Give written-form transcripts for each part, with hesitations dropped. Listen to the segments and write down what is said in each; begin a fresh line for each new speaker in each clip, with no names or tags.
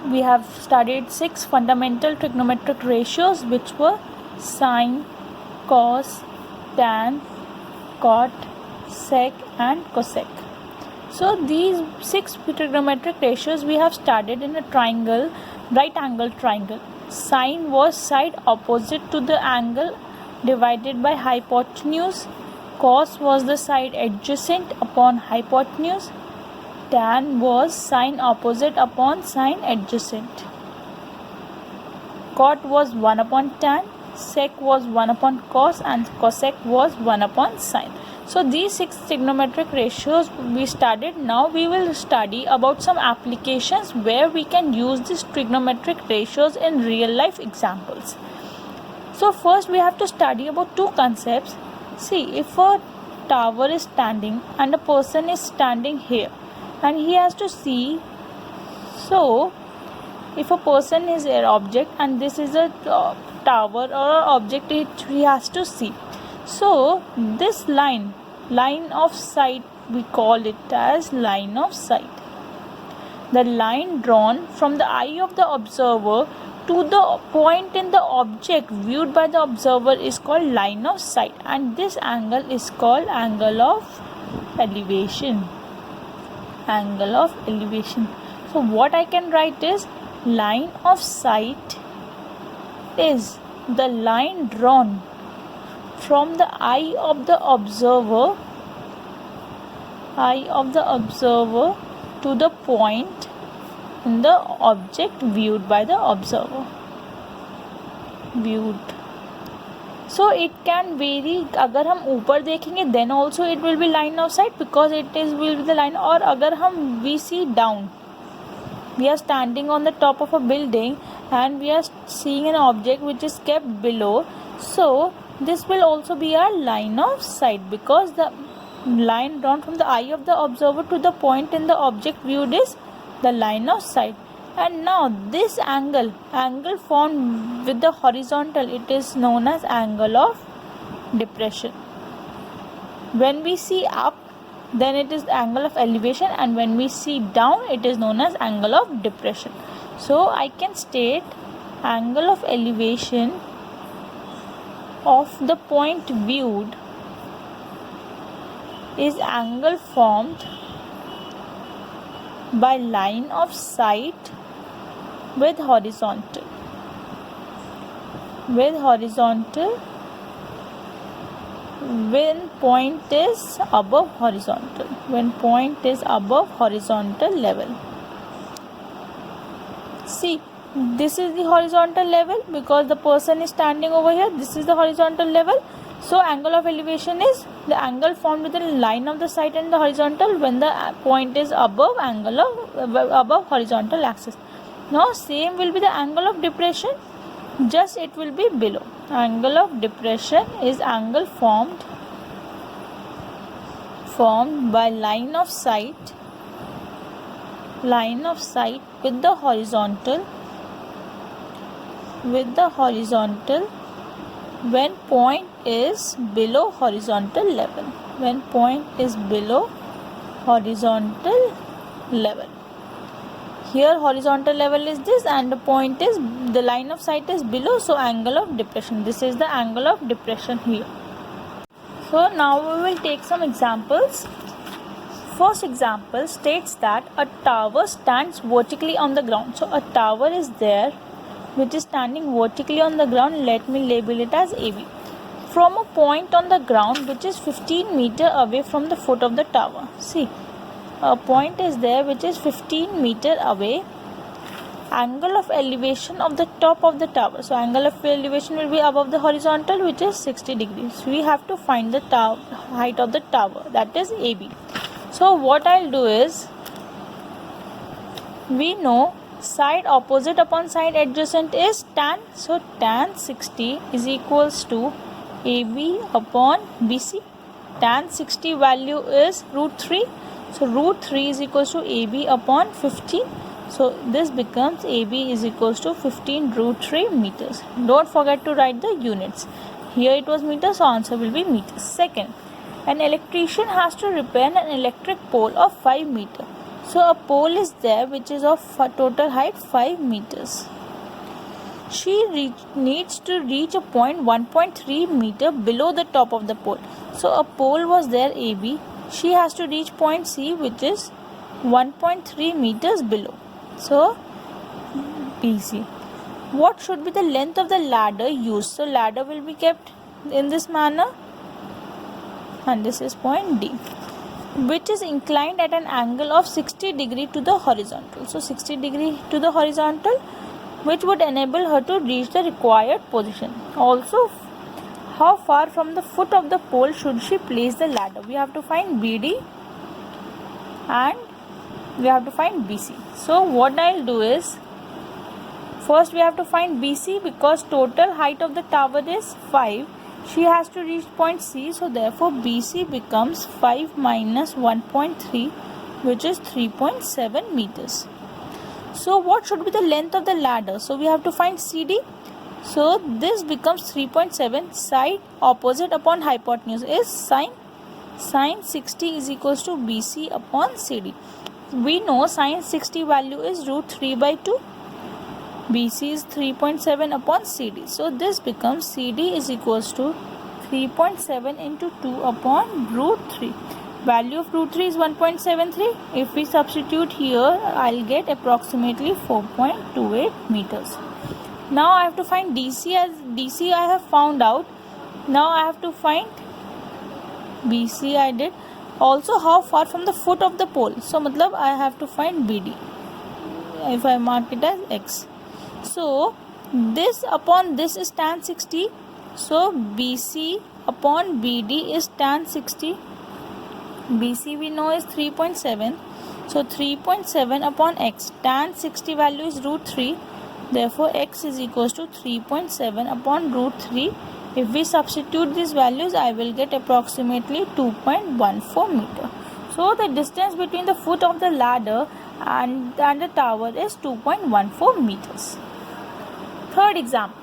we have studied 6 fundamental trigonometric ratios, which were sine, cos, tan, cot, sec and cosec. So these 6 trigonometric ratios we have studied in a triangle, right angle triangle. Sine was side opposite to the angle divided by hypotenuse. Cos was the side adjacent upon hypotenuse. Tan was sine opposite upon sine adjacent. Cot was 1 upon tan. Sec was 1 upon cos and cosec was 1 upon sine. So these 6 trigonometric ratios we studied. Now we will study about some applications where we can use these trigonometric ratios in real life examples. So first we have to study about two concepts. See, if a tower is standing and a person is standing here and he has to see, so if a person is an object and this is a tower or an object which he has to see, so this line of sight, we call it as line of sight. The line drawn from the eye of the observer to the point in the object viewed by the observer is called line of sight, and this angle is called angle of elevation. Angle of elevation. So what I can write is line of sight is the line drawn from the eye of the observer to the point in the object viewed by the observer. So it can vary. अगर हम ऊपर देखेंगे then also it will be line of sight because it will be the line. और अगर हम we see down, we are standing on the top of a building and we are seeing an object which is kept below, so this will also be our line of sight because the line drawn from the eye of the observer to the point in the object viewed is the line of sight. And now this angle formed with the horizontal, it is known as angle of depression. When we see up, then it is angle of elevation, and when we see down, it is known as angle of depression. So I can state angle of elevation of the point viewed is angle formed by line of sight with horizontal when point is above horizontal level. See, this is the horizontal level because the person is standing over here. This is the horizontal level. So angle of elevation is the angle formed with the line of the sight and the horizontal when the point is above horizontal axis. Now same will be the angle of depression, just it will be below. Angle of depression is angle formed by line of sight with the horizontal when point is below horizontal level. Here horizontal level is this and the line of sight is below, so angle of depression. This is the angle of depression here. So now we will take some examples. First example states that a tower stands vertically on the ground. So a tower is there which is standing vertically on the ground. Let me label it as AB. From a point on the ground which is 15 meter away from the foot of the tower. See, a point is there which is 15 meter away. Angle of elevation of the top of the tower. So angle of elevation will be above the horizontal, which is 60 degrees. We have to find the height of the tower, that is AB. So what I'll do is, we know side opposite upon side adjacent is tan. So tan 60 is equals to AB upon BC. Tan 60 value is root 3. So root 3 is equals to AB upon 15. So this becomes AB is equals to 15 root 3 meters. Don't forget to write the units. Here it was meters, so answer will be meters. Second, an electrician has to repair an electric pole of 5 meter. So a pole is there which is of total height 5 meters. She needs to reach a point 1.3 meter below the top of the pole. So a pole was there AB. She has to reach point C which is 1.3 meters below. So BC. What should be the length of the ladder used? So ladder will be kept in this manner, and this is point D, which is inclined at an angle of 60 degree to the horizontal. So 60 degree to the horizontal, which would enable her to reach the required position. Also, how far from the foot of the pole should she place the ladder? We have to find BD and we have to find BC. So what I'll do is, first we have to find BC because total height of the tower is 5. She has to reach point C, so therefore BC becomes 5 minus 1.3, which is 3.7 meters. So what should be the length of the ladder? So we have to find CD. So this becomes 3.7. Side opposite upon hypotenuse is sine 60 is equals to BC upon CD. We know sine 60 value is root 3 by 2. BC is 3.7 upon CD. So this becomes CD is equals to 3.7 into 2 upon root 3. Value of root 3 is 1.73. If we substitute here, I'll get approximately 4.28 meters. Now I have to find DC. As DC I have found out. Now I have to find BC I did. Also how far from the foot of the pole. So matlab I have to find BD. If I mark it as X. So this upon this is tan 60. So BC upon BD is tan 60. BC we know is 3.7. So 3.7 upon X. Tan 60 value is root 3. Therefore X is equals to 3.7 upon root 3. If we substitute these values, I will get approximately 2.14 meter. So the distance between the foot of the ladder and the tower is 2.14 meters. Third example.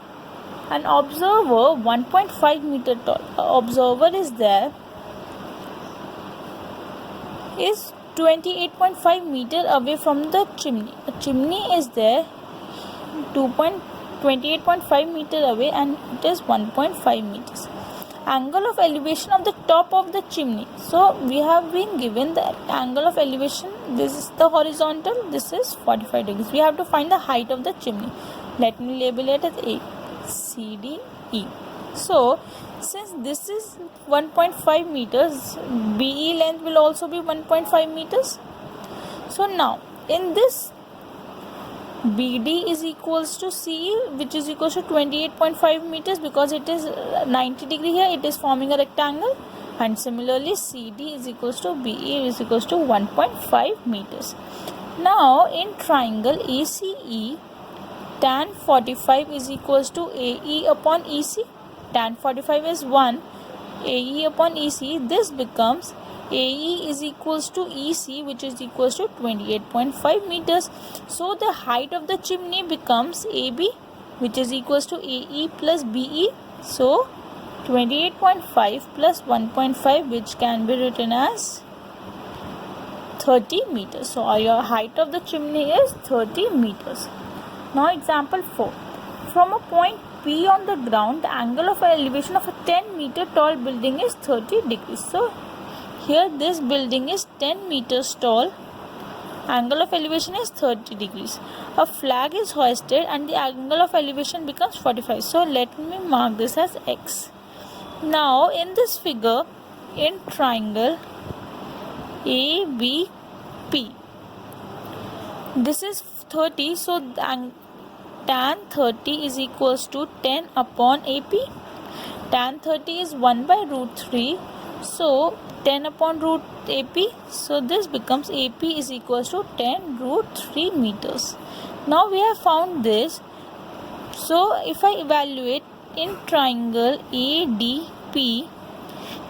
An observer 1.5 meter tall. Observer is there. Is 28.5 meter away from the chimney. A chimney is there 28.5 meter away and it is 1.5 meters. Angle of elevation of the top of the chimney. So we have been given the angle of elevation. This is the horizontal. This is 45 degrees. We have to find the height of the chimney. Let me label it as A, C, D, E. So since this is 1.5 meters, BE length will also be 1.5 meters. So now in this, BD is equals to CE, which is equals to 28.5 meters because it is 90 degree here, it is forming a rectangle, and similarly CD is equals to BE is equals to 1.5 meters. Now in triangle ACE, tan 45 is equals to AE upon EC. Tan 45 is 1, AE upon EC. This becomes AE is equals to EC, which is equals to 28.5 meters. So the height of the chimney becomes AB, which is equals to AE plus BE. So 28.5 plus 1.5, which can be written as 30 meters. So your height of the chimney is 30 meters. Now example 4. From a point P on the ground, the angle of elevation of a 10 meter tall building is 30 degrees. So here this building is 10 meters tall. Angle of elevation is 30 degrees. A flag is hoisted and the angle of elevation becomes 45. So let me mark this as X. Now in this figure, in triangle ABP, this is 30. So tan 30 is equals to 10 upon AP. Tan 30 is 1 by root 3. So 10 upon root AP. So this becomes AP is equals to 10 root 3 meters. Now we have found this. So if I evaluate in triangle ADP,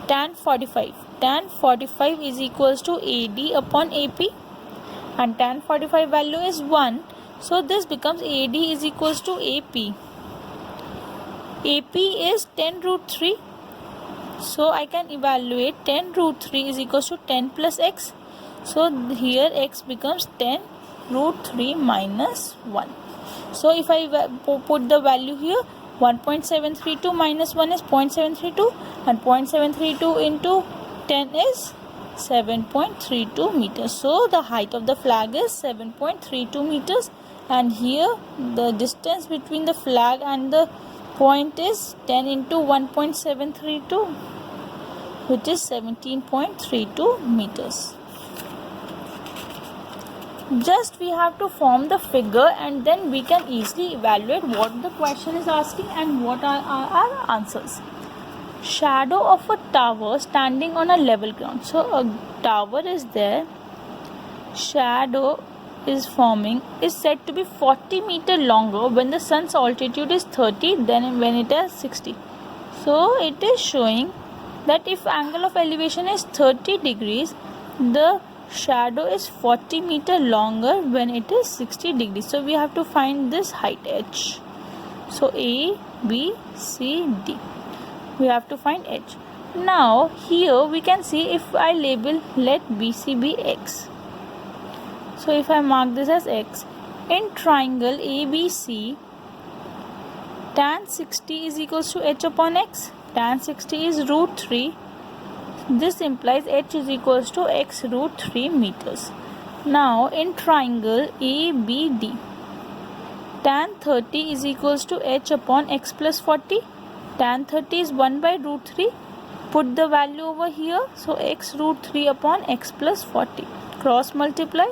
tan 45. Tan 45 is equals to AD upon AP. And tan 45 value is 1. So this becomes AD is equals to AP. AP is 10 root 3. So I can evaluate 10 root 3 is equals to 10 plus X. So here x becomes 10 root 3 minus 1. So if I put the value here, 1.732 minus 1 is 0.732, and 0.732 into 10 is 7.32 meters. So the height of the flag is 7.32 meters, and here the distance between the flag and the point is 10 into 1.732, which is 17.32 meters. Just we have to form the figure, and then we can easily evaluate what the question is asking and what are our answers. Shadow of a tower standing on a level ground. So a tower is there, shadow is forming, is said to be 40 meters longer when the sun's altitude is 30 than when it is 60. So it is showing that if angle of elevation is 30 degrees, the shadow is 40 meters longer when it is 60 degrees. So we have to find this height h. So A, B, C, D. We have to find h. Now here we can see, if I label, let BC be x. So if I mark this as x, in triangle ABC, tan 60 is equals to h upon x. Tan 60 is root 3. This implies h is equals to x root 3 meters. Now in triangle ABD, tan 30 is equals to h upon x plus 40. Tan 30 is 1 by root 3. Put the value over here. So x root 3 upon x plus 40. Cross multiply.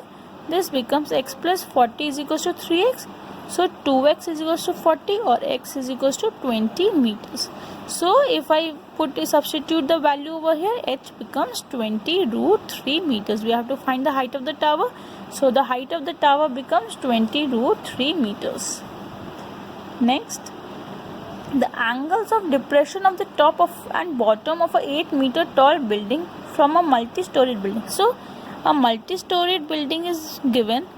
This becomes x plus 40 is equals to 3x. So 2x is equals to 40, or x is equals to 20 meters. So if I substitute the value over here, h becomes 20 root 3 meters. We have to find the height of the tower. So the height of the tower becomes 20 root 3 meters. Next, the angles of depression of the top of and bottom of a 8-meter tall building from a multi-storied building. So a multi-storied building is given,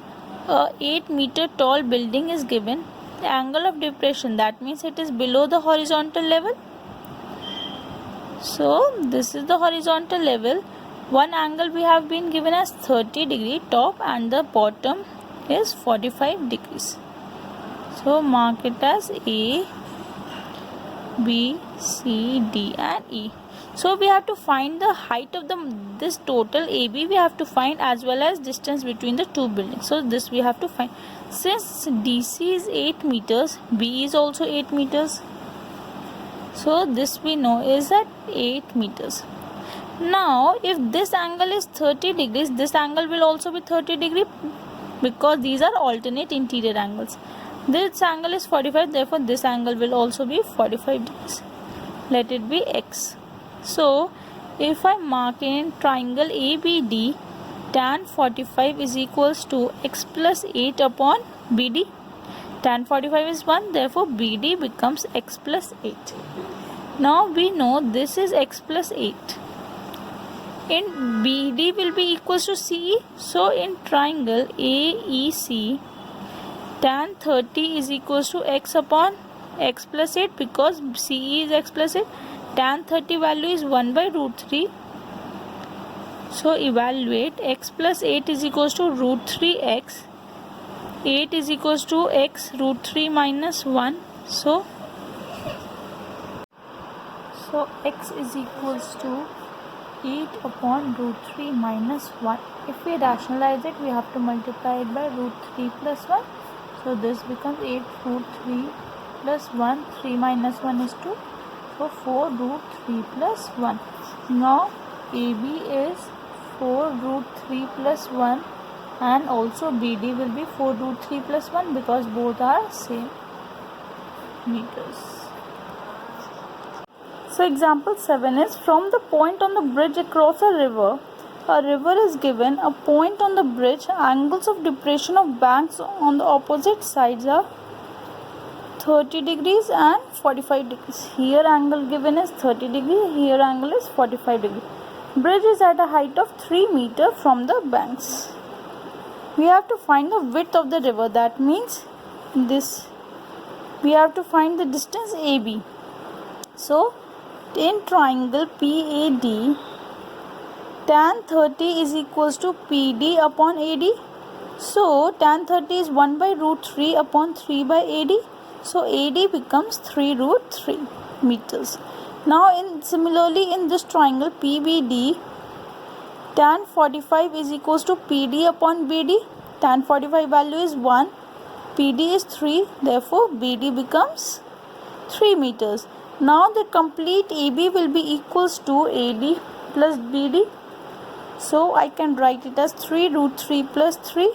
a 8-meter tall building is given. The angle of depression, that means it is below the horizontal level. So this is the horizontal level. One angle we have been given as 30 degree top, and the bottom is 45 degrees. So mark it as A, B, C, D and E. So we have to find the height of this total AB we have to find, as well as distance between the two buildings. So this we have to find. Since DC is 8 meters, B is also 8 meters. So this we know is at 8 meters. Now if this angle is 30 degrees, this angle will also be 30 degree, because these are alternate interior angles. This angle is 45, therefore this angle will also be 45 degrees. Let it be x. So if I mark in triangle ABD, tan 45 is equals to x plus 8 upon BD. Tan 45 is 1, therefore BD becomes x plus 8. Now we know this is x plus 8. In BD will be equals to CE. So in triangle AEC, tan 30 is equals to x upon x plus 8, because CE is x plus 8. Tan 30 value is 1 by root 3. So evaluate, x plus 8 is equals to root 3x. 8 is equals to x root 3 minus 1. So x is equals to 8 upon root 3 minus 1. If we rationalize it, we have to multiply it by root 3 plus 1. So this becomes 8 root 3 plus 1. 3 minus 1 is 2. So 4 root 3 plus 1. Now AB is 4 root 3 plus 1, and also BD will be 4 root 3 plus 1, because both are same meters. So example 7 is, from the point on the bridge across a river is given. A point on the bridge, angles of depression of banks on the opposite sides are 30 degrees and 45 degrees. Here angle given is 30 degrees, here angle is 45 degrees. Bridge is at a height of 3 meters from the banks. We have to find the width of the river, that means this. We have to find the distance AB. So in triangle PAD, tan 30 is equals to PD upon AD. So tan 30 is 1 by root 3 upon 3 by AD. So AD becomes 3 root 3 meters. Now similarly in this triangle PBD, tan 45 is equals to PD upon BD. Tan 45 value is 1, PD is 3, therefore BD becomes 3 meters. Now the complete AB will be equals to AD plus BD. So I can write it as 3 root 3 plus 3,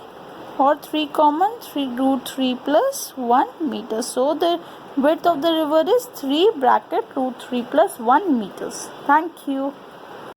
or 3 common, 3 root 3 plus 1 meter. So the width of the river is 3 bracket root 3 plus 1 meters. Thank you.